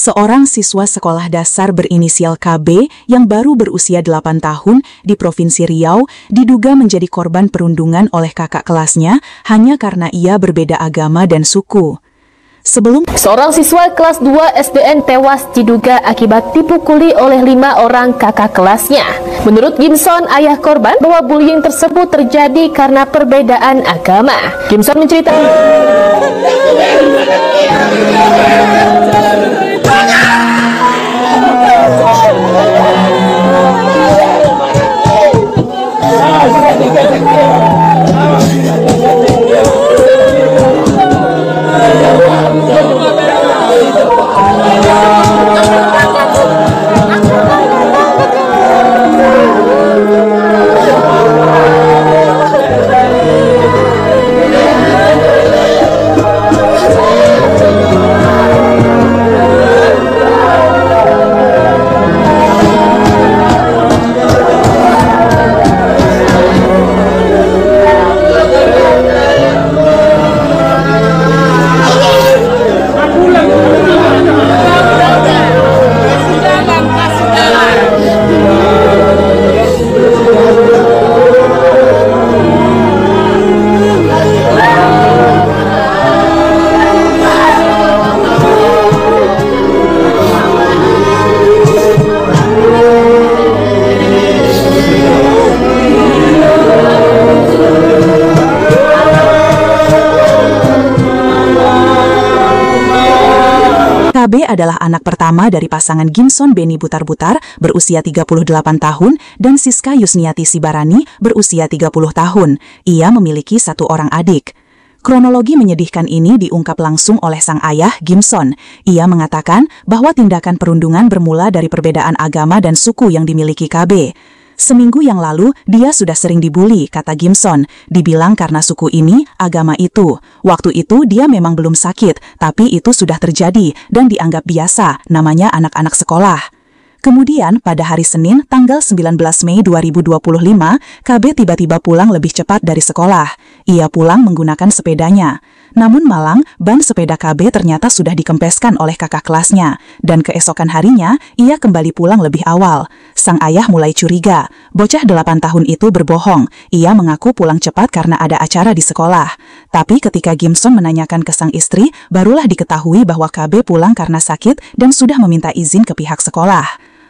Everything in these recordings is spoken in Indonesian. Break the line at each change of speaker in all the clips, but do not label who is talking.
seorang siswa sekolah dasar berinisial KB yang baru berusia 8 tahun di Provinsi Riau diduga menjadi korban perundungan oleh kakak kelasnya hanya karena ia berbeda agama dan suku.
Seorang siswa kelas 2 SDN tewas diduga akibat dipukuli oleh 5 orang kakak kelasnya. Menurut Gimson, ayah korban, bahwa bullying tersebut terjadi karena perbedaan agama. Gimson menceritakan,
KB adalah anak pertama dari pasangan Gimson Beni Butar-Butar berusia 38 tahun dan Siska Yusniati Sibarani berusia 30 tahun. Ia memiliki 1 orang adik. Kronologi menyedihkan ini diungkap langsung oleh sang ayah, Gimson. Ia mengatakan bahwa tindakan perundungan bermula dari perbedaan agama dan suku yang dimiliki KB. Seminggu yang lalu, dia sudah sering dibully, kata Gimson. Dibilang karena suku ini, agama itu. Waktu itu dia memang belum sakit, tapi itu sudah terjadi dan dianggap biasa, namanya anak-anak sekolah. Kemudian, pada hari Senin, tanggal 19 Mei 2025, KB tiba-tiba pulang lebih cepat dari sekolah. Ia pulang menggunakan sepedanya. Namun malang, ban sepeda KB ternyata sudah dikempeskan oleh kakak kelasnya, dan keesokan harinya, ia kembali pulang lebih awal. Sang ayah mulai curiga, bocah 8 tahun itu berbohong. Ia mengaku pulang cepat karena ada acara di sekolah. Tapi ketika Gimson menanyakan ke sang istri, barulah diketahui bahwa KB pulang karena sakit dan sudah meminta izin ke pihak sekolah.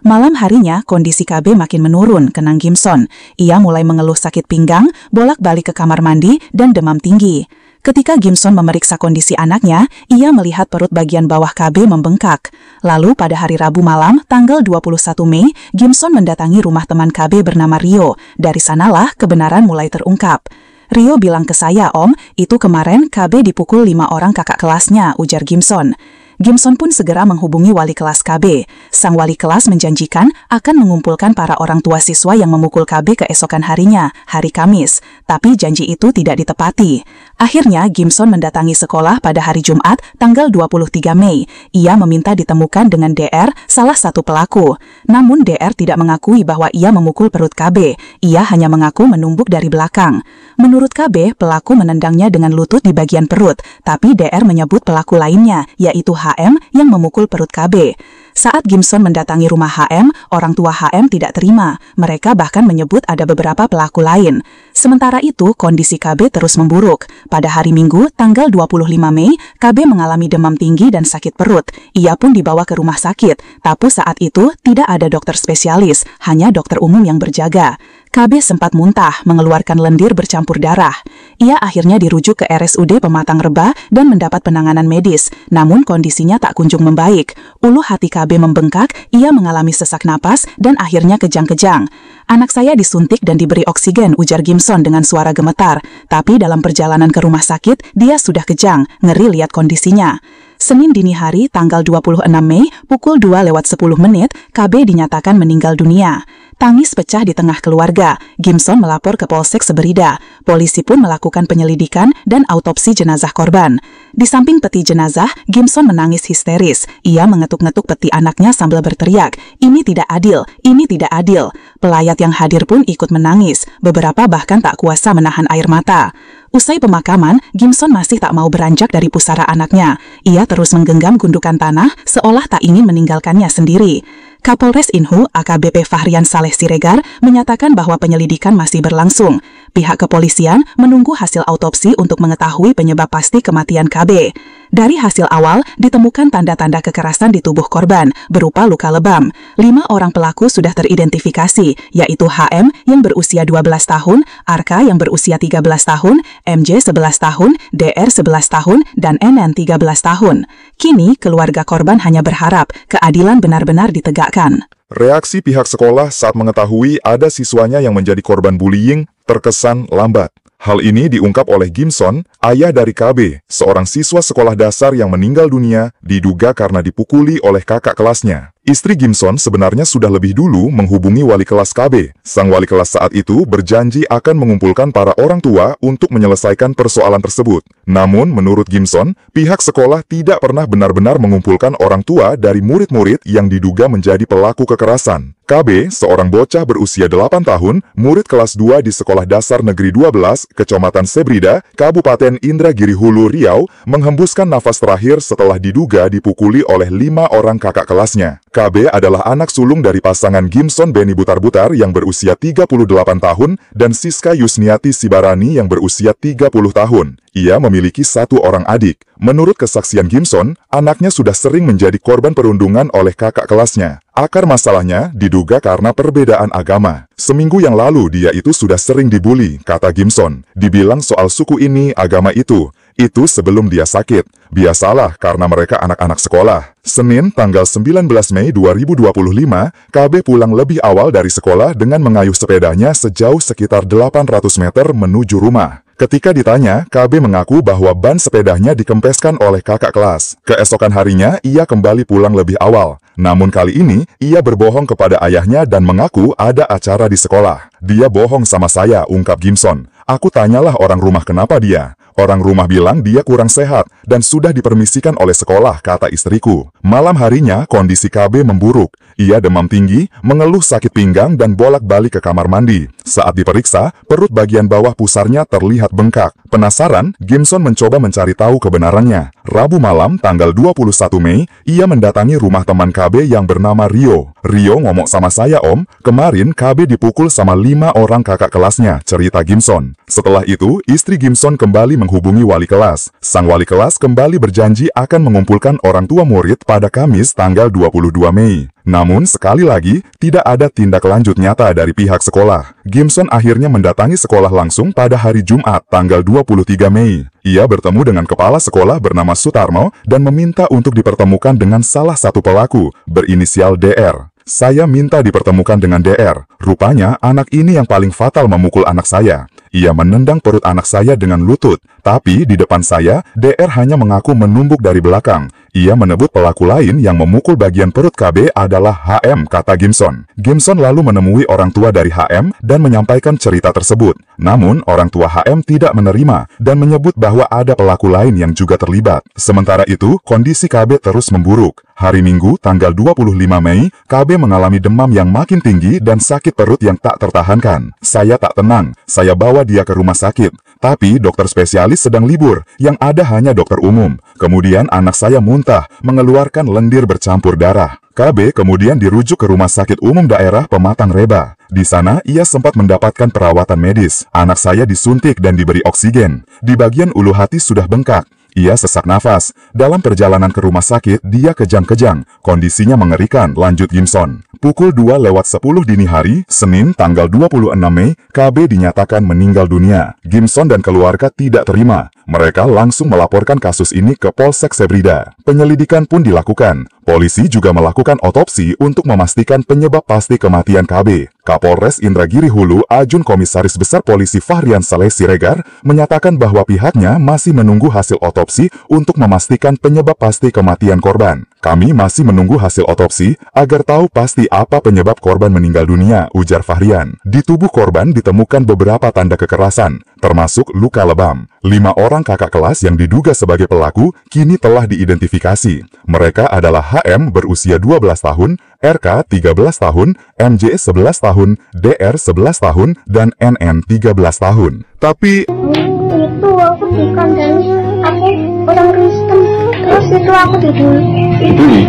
Malam harinya, kondisi KB makin menurun, kenang Gimson. Ia mulai mengeluh sakit pinggang, bolak-balik ke kamar mandi, dan demam tinggi. Ketika Gimson memeriksa kondisi anaknya, ia melihat perut bagian bawah KB membengkak. Lalu pada hari Rabu malam, tanggal 21 Mei, Gimson mendatangi rumah teman KB bernama Rio. Dari sanalah kebenaran mulai terungkap. Rio bilang ke saya, "Om, itu kemarin KB dipukul 5 orang kakak kelasnya," ujar Gimson. Gimson pun segera menghubungi wali kelas KB. Sang wali kelas menjanjikan akan mengumpulkan para orang tua siswa yang memukul KB keesokan harinya, hari Kamis. Tapi janji itu tidak ditepati. Akhirnya, Gimson mendatangi sekolah pada hari Jumat, tanggal 23 Mei. Ia meminta ditemukan dengan DR, salah satu pelaku. Namun DR tidak mengakui bahwa ia memukul perut KB. Ia hanya mengaku menumbuk dari belakang. Menurut KB, pelaku menendangnya dengan lutut di bagian perut, tapi DR menyebut pelaku lainnya, yaitu HM yang memukul perut KB. Saat Gimson mendatangi rumah HM, orang tua HM tidak terima. Mereka bahkan menyebut ada beberapa pelaku lain. Sementara itu, kondisi KB terus memburuk. Pada hari Minggu, tanggal 25 Mei, KB mengalami demam tinggi dan sakit perut. Ia pun dibawa ke rumah sakit, tapi saat itu tidak ada dokter spesialis, hanya dokter umum yang berjaga. KB sempat muntah, mengeluarkan lendir bercampur darah. Ia akhirnya dirujuk ke RSUD Pematang Reba dan mendapat penanganan medis, namun kondisinya tak kunjung membaik. Ulu hati KB membengkak, ia mengalami sesak napas dan akhirnya kejang-kejang. "Anak saya disuntik dan diberi oksigen," ujar Gimson dengan suara gemetar. Tapi dalam perjalanan ke rumah sakit, dia sudah kejang, ngeri lihat kondisinya. Senin dini hari, tanggal 26 Mei, pukul 2:10, KB dinyatakan meninggal dunia. Tangis pecah di tengah keluarga. Gimson melapor ke Polsek Seberida. Polisi pun melakukan penyelidikan dan autopsi jenazah korban. Di samping peti jenazah, Gimson menangis histeris. Ia mengetuk-ngetuk peti anaknya sambil berteriak, "Ini tidak adil, ini tidak adil." Pelayat yang hadir pun ikut menangis. Beberapa bahkan tak kuasa menahan air mata. Usai pemakaman, Gimson masih tak mau beranjak dari pusara anaknya. Ia terus menggenggam gundukan tanah seolah tak ingin meninggalkannya sendiri. Kapolres Inhu AKBP Fahrian Saleh Siregar menyatakan bahwa penyelidikan masih berlangsung. Pihak kepolisian menunggu hasil autopsi untuk mengetahui penyebab pasti kematian KB. Dari hasil awal, ditemukan tanda-tanda kekerasan di tubuh korban, berupa luka lebam. 5 orang pelaku sudah teridentifikasi, yaitu HM yang berusia 12 tahun, Arka yang berusia 13 tahun, MJ 11 tahun, DR 11 tahun, dan NN 13 tahun. Kini, keluarga korban hanya berharap keadilan benar-benar ditegakkan.
Reaksi pihak sekolah saat mengetahui ada siswanya yang menjadi korban bullying terkesan lambat. Hal ini diungkap oleh Gimson, ayah dari KB, seorang siswa sekolah dasar yang meninggal dunia, diduga karena dipukuli oleh kakak kelasnya. Istri Gimson sebenarnya sudah lebih dulu menghubungi wali kelas KB. Sang wali kelas saat itu berjanji akan mengumpulkan para orang tua untuk menyelesaikan persoalan tersebut. Namun, menurut Gimson, pihak sekolah tidak pernah benar-benar mengumpulkan orang tua dari murid-murid yang diduga menjadi pelaku kekerasan. KB, seorang bocah berusia 8 tahun, murid kelas 2 di Sekolah Dasar Negeri 12, Kecamatan Sebrida, Kabupaten Indragiri Hulu, Riau, menghembuskan nafas terakhir setelah diduga dipukuli oleh 5 orang kakak kelasnya. KB adalah anak sulung dari pasangan Gimson Beni Butar-Butar yang berusia 38 tahun dan Siska Yusniati Sibarani yang berusia 30 tahun. Ia memiliki 1 orang adik. Menurut kesaksian Gimson, anaknya sudah sering menjadi korban perundungan oleh kakak kelasnya. Akar masalahnya diduga karena perbedaan agama. Seminggu yang lalu dia itu sudah sering dibully, kata Gimson. Dibilang soal suku ini, agama itu. Itu sebelum dia sakit. Biasalah karena mereka anak-anak sekolah. Senin, tanggal 19 Mei 2025, KB pulang lebih awal dari sekolah dengan mengayuh sepedanya sejauh sekitar 800 meter menuju rumah. Ketika ditanya, KB mengaku bahwa ban sepedanya dikempeskan oleh kakak kelas. Keesokan harinya, ia kembali pulang lebih awal. Namun kali ini, ia berbohong kepada ayahnya dan mengaku ada acara di sekolah. Dia bohong sama saya, ungkap Gimson. Aku tanyalah orang rumah kenapa dia. Orang rumah bilang dia kurang sehat dan sudah dipermisikan oleh sekolah, kata istriku. Malam harinya, kondisi KB memburuk. Ia demam tinggi, mengeluh sakit pinggang dan bolak-balik ke kamar mandi. Saat diperiksa, perut bagian bawah pusarnya terlihat bengkak. Penasaran, Gimson mencoba mencari tahu kebenarannya. Rabu malam, tanggal 21 Mei, ia mendatangi rumah teman KB yang bernama Rio. Rio ngomong sama saya, Om, kemarin KB dipukul sama 5 orang kakak kelasnya, cerita Gimson. Setelah itu, istri Gimson kembali menghubungi wali kelas. Sang wali kelas kembali berjanji akan mengumpulkan orang tua murid pada Kamis tanggal 22 Mei. Namun, sekali lagi, tidak ada tindak lanjut nyata dari pihak sekolah. Gimson akhirnya mendatangi sekolah langsung pada hari Jumat, tanggal 23 Mei. Ia bertemu dengan kepala sekolah bernama Sutarmo dan meminta untuk dipertemukan dengan salah satu pelaku, berinisial DR. Saya minta dipertemukan dengan DR. Rupanya, anak ini yang paling fatal memukul anak saya. Ia menendang perut anak saya dengan lutut, tapi di depan saya, DR hanya mengaku menumbuk dari belakang. Ia menyebut pelaku lain yang memukul bagian perut KB adalah HM, kata Gimson. Gimson lalu menemui orang tua dari HM dan menyampaikan cerita tersebut. Namun, orang tua HM tidak menerima dan menyebut bahwa ada pelaku lain yang juga terlibat. Sementara itu, kondisi KB terus memburuk. Hari Minggu, tanggal 25 Mei, KB mengalami demam yang makin tinggi dan sakit perut yang tak tertahankan. Saya tak tenang, saya bawa dia ke rumah sakit. Tapi dokter spesialis sedang libur, yang ada hanya dokter umum. Kemudian anak saya muntah, mengeluarkan lendir bercampur darah. KB kemudian dirujuk ke Rumah Sakit Umum Daerah Pematang Reba. Di sana, ia sempat mendapatkan perawatan medis. Anak saya disuntik dan diberi oksigen. Di bagian ulu hati sudah bengkak. Ia sesak nafas. Dalam perjalanan ke rumah sakit, dia kejang-kejang. Kondisinya mengerikan, lanjut Gimson. Pukul 2:10 dini hari, Senin tanggal 26 Mei, KB dinyatakan meninggal dunia. Gimson dan keluarga tidak terima. Mereka langsung melaporkan kasus ini ke Polsek Sebrida. Penyelidikan pun dilakukan. Polisi juga melakukan otopsi untuk memastikan penyebab pasti kematian KB. Kapolres Indragiri Hulu, Ajun Komisaris Besar Polisi Fahrian Saleh Siregar, menyatakan bahwa pihaknya masih menunggu hasil otopsi untuk memastikan penyebab pasti kematian korban. Kami masih menunggu hasil otopsi agar tahu pasti apa penyebab korban meninggal dunia, ujar Fahrian. Di tubuh korban ditemukan beberapa tanda kekerasan, termasuk luka lebam. 5 orang kakak kelas yang diduga sebagai pelaku kini telah diidentifikasi. Mereka adalah HM berusia 12 tahun, RK 13 tahun, MJ 11 tahun, DR 11 tahun, dan NN 13 tahun. Tapi
itu aku dikandani, aku orang Kristen, terus itu aku dibully.
Dibully?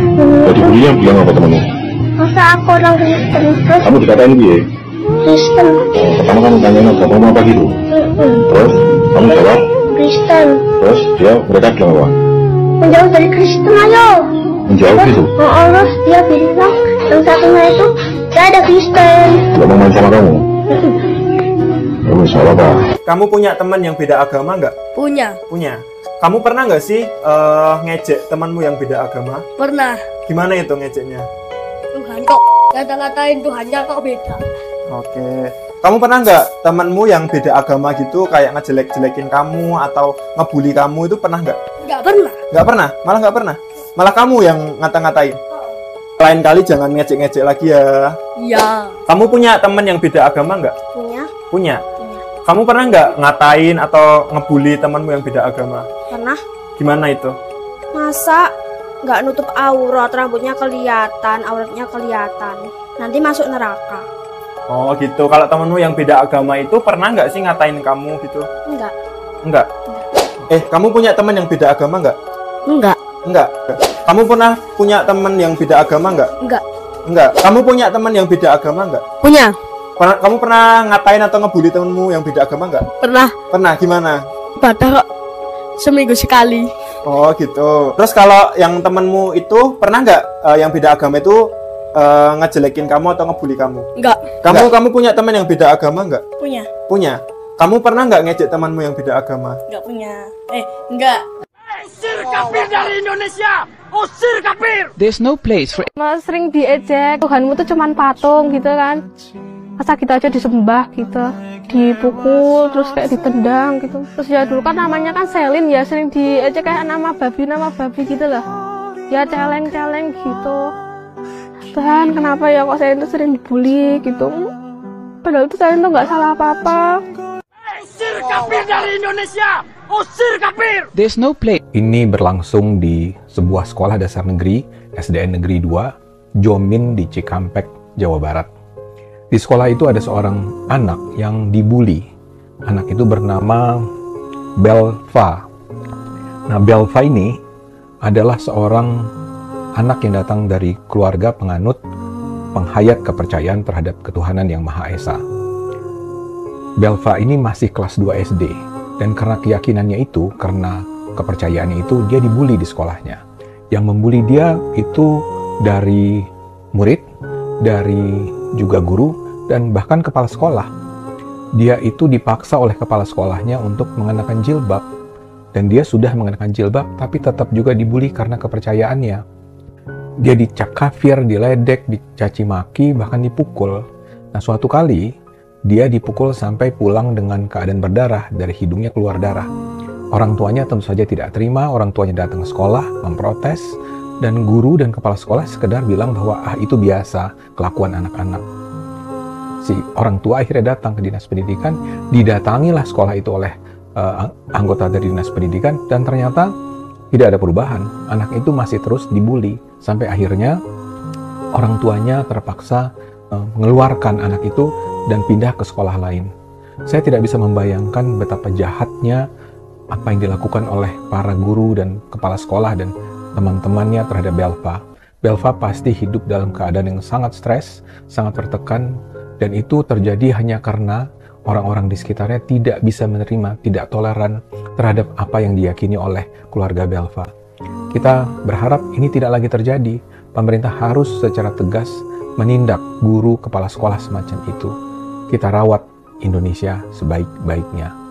Dibully yang bilang apa temanmu?
Masa aku orang Kristen, terus
Kamu dikatain dia?
Kristen.
Pertama kamu tanyain agama apa gitu? Terus kamu jawab?
Kristen.
Terus mereka bilang apa?
Menjauh dari Kristen ayo.
Menjauh gitu?
Terus dia bilang yang satunya itu saya ada Kristen.
Gak mau main sama kamu? Gak apa-apa.
Kamu punya teman yang beda agama nggak?
Punya.
Punya. Kamu pernah nggak sih ngejek temanmu yang beda agama?
Pernah.
Gimana itu ngejeknya?
Tuhan kok kata-katain Tuhannya kok beda.
Oke. Kamu pernah nggak temanmu yang beda agama gitu kayak ngejelek-jelekin kamu atau ngebully kamu itu pernah nggak?
Nggak pernah.
Nggak pernah? Malah nggak pernah? Malah kamu yang ngata-ngatain? Lain kali jangan ngejek-ngejek lagi ya.
Iya.
Kamu punya teman yang beda agama nggak?
Punya.
Punya. Kamu pernah nggak ngatain atau ngebully temanmu yang beda agama?
Pernah.
Gimana itu?
Masa nggak nutup aurat, rambutnya kelihatan, auratnya kelihatan, nanti masuk neraka.
Oh gitu. Kalau temenmu yang beda agama itu pernah nggak sih ngatain kamu gitu?
Enggak.
Enggak. Kamu punya teman yang beda agama nggak?
Enggak.
Enggak. Kamu pernah punya teman yang beda agama nggak?
Enggak.
Enggak. Kamu punya teman yang beda agama nggak?
Punya.
Kamu pernah ngatain atau ngebully temenmu yang beda agama nggak?
Pernah.
Pernah. Gimana?
Ibadah kok seminggu sekali.
Oh gitu. Terus kalau yang temenmu itu pernah nggak yang beda agama itu ngejelekin kamu atau ngebully kamu?
Enggak.
Kamu punya teman yang beda agama nggak?
Punya.
Punya. Kamu pernah nggak ngejek temanmu yang beda agama?
Enggak punya. Enggak.
Usir kafir dari Indonesia! Usir kafir!
There's no place for...
Sering diejek, Tuhanmu tuh cuman patung gitu kan. Masa kita aja disembah gitu, dipukul, terus kayak ditendang gitu. Terus ya dulu kan namanya kan Selin ya, sering diejek kayak nama babi gitu lah. Ya celeng-celeng gitu. Tuhan kenapa ya kok saya itu sering dibully gitu. Padahal itu saya itu nggak salah apa-apa.
Usir kafir dari Indonesia! Usir kafir!
There's no place.
Ini berlangsung di sebuah sekolah dasar negeri, SDN Negeri 2, Jomin di Cikampek, Jawa Barat. Di sekolah itu ada seorang anak yang dibully. Anak itu bernama Belva. Nah, Belva ini adalah seorang anak yang datang dari keluarga penganut penghayat kepercayaan terhadap ketuhanan yang Maha Esa. Belva ini masih kelas 2 SD, dan karena keyakinannya itu, karena kepercayaannya itu, dia dibully di sekolahnya. Yang membuli dia itu dari murid, dari juga guru, dan bahkan kepala sekolah. Dia itu dipaksa oleh kepala sekolahnya untuk mengenakan jilbab, dan dia sudah mengenakan jilbab, tapi tetap juga dibully karena kepercayaannya. Dia dicap kafir, diledek, dicaci maki, bahkan dipukul. Nah, suatu kali, dia dipukul sampai pulang dengan keadaan berdarah, dari hidungnya keluar darah. Orang tuanya tentu saja tidak terima, orang tuanya datang ke sekolah, memprotes, dan guru dan kepala sekolah sekedar bilang bahwa itu biasa, kelakuan anak-anak. Si orang tua akhirnya datang ke dinas pendidikan, didatangilah sekolah itu oleh anggota dari dinas pendidikan, dan ternyata tidak ada perubahan. Anak itu masih terus dibully, sampai akhirnya orang tuanya terpaksa mengeluarkan anak itu dan pindah ke sekolah lain. Saya tidak bisa membayangkan betapa jahatnya apa yang dilakukan oleh para guru dan kepala sekolah dan teman-temannya terhadap Belva. Belva pasti hidup dalam keadaan yang sangat stres, sangat tertekan, dan itu terjadi hanya karena orang-orang di sekitarnya tidak bisa menerima, tidak toleran terhadap apa yang diyakini oleh keluarga Belva. Kita berharap ini tidak lagi terjadi. Pemerintah harus secara tegas menindak guru kepala sekolah semacam itu. Kita rawat Indonesia sebaik-baiknya.